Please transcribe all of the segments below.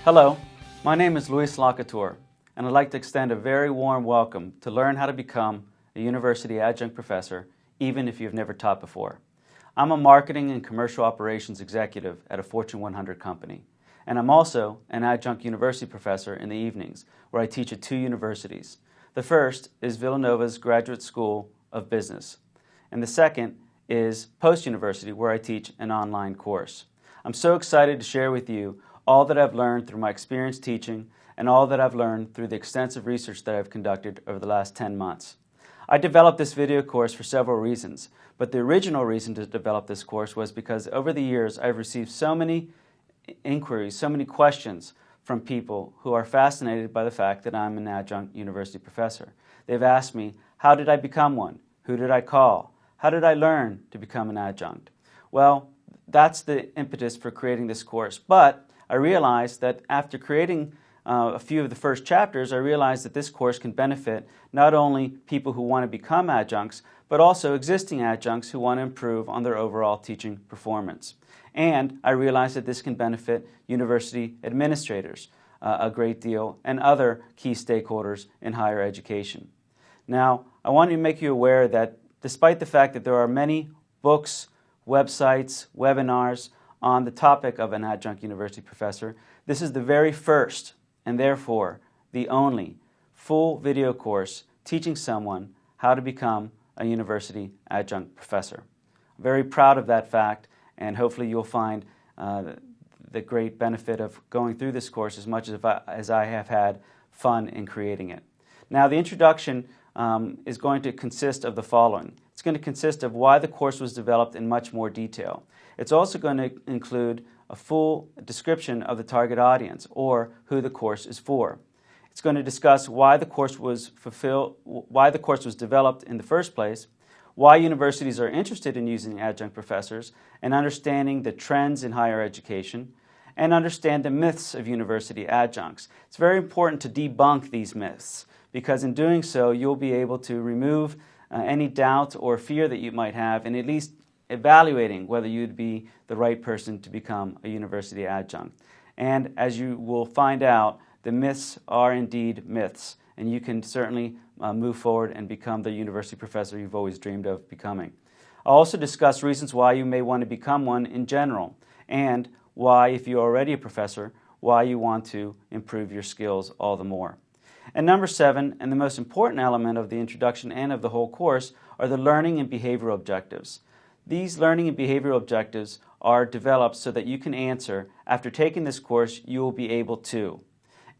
Hello, my name is Luis Lacatur, and I'd like to extend a very warm welcome to learn how to become a university adjunct professor, even if you've never taught before. I'm a marketing and commercial operations executive at a Fortune 100 company, and I'm also an adjunct university professor in the evenings, where I teach at two universities. The first is Villanova's Graduate School of Business, and the second is Post University, where I teach an online course. I'm so excited to share with you all that I've learned through my experience teaching and all that I've learned through the extensive research that I've conducted over the last 10 months. I developed this video course for several reasons, but the original reason to develop this course was because over the years I've received so many inquiries, so many questions from people who are fascinated by the fact that I'm an adjunct university professor. They've asked me, how did I become one? Who did I call? How did I learn to become an adjunct? Well, that's the impetus for creating this course, but I realized that after creating a few of the first chapters, I realized that this course can benefit not only people who want to become adjuncts, but also existing adjuncts who want to improve on their overall teaching performance. And I realized that this can benefit university administrators a great deal and other key stakeholders in higher education. Now, I want to make you aware that despite the fact that there are many books, websites, webinars on the topic of an adjunct university professor, this is the very first and therefore the only full video course teaching someone how to become a university adjunct professor. I'm very proud of that fact, and hopefully you'll find the great benefit of going through this course as much as I have had fun in creating it. Now, the introduction is going to consist of the following. It's going to consist of why the course was developed in much more detail. It's also going to include a full description of the target audience, or who the course is for. It's going to discuss why the course was developed in the first place, why universities are interested in using adjunct professors, and understanding the trends in higher education, and understand the myths of university adjuncts. It's very important to debunk these myths, because in doing so, you'll be able to remove any doubt or fear that you might have, and at least evaluating whether you'd be the right person to become a university adjunct. And as you will find out, the myths are indeed myths, and you can certainly move forward and become the university professor you've always dreamed of becoming. I'll also discuss reasons why you may want to become one in general, and why, if you're already a professor, why you want to improve your skills all the more. And number 7, and the most important element of the introduction and of the whole course, are the learning and behavioral objectives. These learning and behavioral objectives are developed so that you can answer, after taking this course, you will be able to.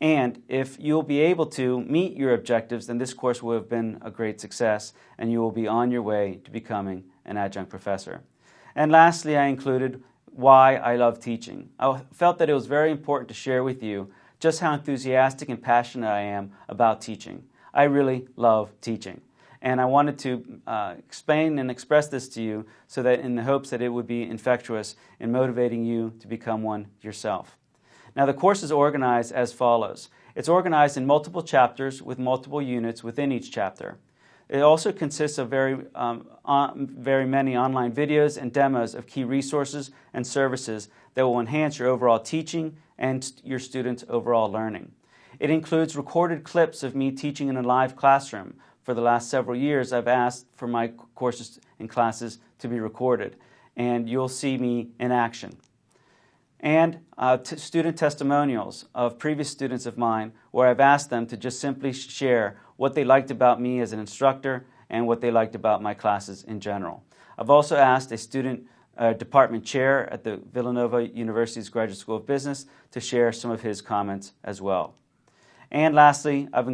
And if you'll be able to meet your objectives, then this course will have been a great success, and you will be on your way to becoming an adjunct professor. And lastly, I included why I love teaching. I felt that it was very important to share with you just how enthusiastic and passionate I am about teaching. I really love teaching. And I wanted to explain and express this to you so that in the hopes that it would be infectious in motivating you to become one yourself. Now, the course is organized as follows. It's organized in multiple chapters with multiple units within each chapter. It also consists of very many online videos and demos of key resources and services that will enhance your overall teaching and your students' overall learning. It includes recorded clips of me teaching in a live classroom. For the last several years, I've asked for my courses and classes to be recorded, and you'll see me in action. And student testimonials of previous students of mine, where I've asked them to just simply share what they liked about me as an instructor and what they liked about my classes in general. I've also asked a student department chair at the Villanova University's Graduate School of Business to share some of his comments as well. And lastly, I will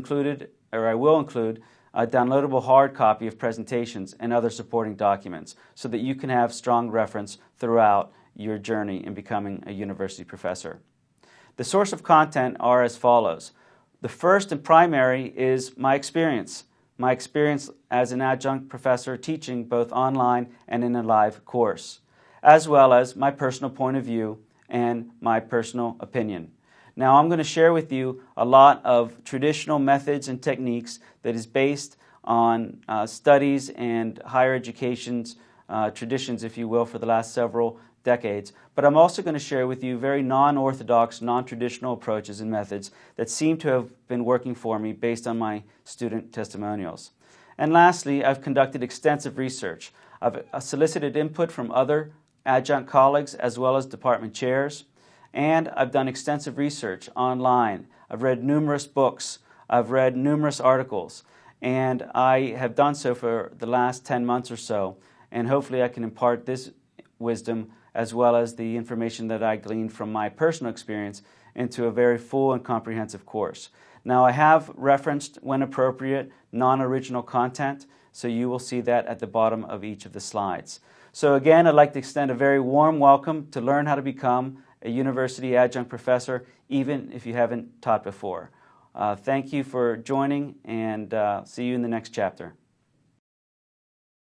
include a downloadable hard copy of presentations and other supporting documents so that you can have strong reference throughout your journey in becoming a university professor. The source of content are as follows. The first and primary is my experience as an adjunct professor teaching both online and in a live course, as well as my personal point of view and my personal opinion. Now, I'm going to share with you a lot of traditional methods and techniques that is based on studies and higher education's traditions, if you will, for the last several decades, but I'm also going to share with you very non-orthodox, non-traditional approaches and methods that seem to have been working for me based on my student testimonials. And lastly, I've conducted extensive research. I've solicited input from other adjunct colleagues as well as department chairs, and I've done extensive research online. I've read numerous books, I've read numerous articles, and I have done so for the last 10 months or so, and hopefully I can impart this wisdom as well as the information that I gleaned from my personal experience into a very full and comprehensive course. Now, I have referenced, when appropriate, non-original content, so you will see that at the bottom of each of the slides. So again, I'd like to extend a very warm welcome to learn how to become a university adjunct professor, even if you haven't taught before. Thank you for joining, and see you in the next chapter.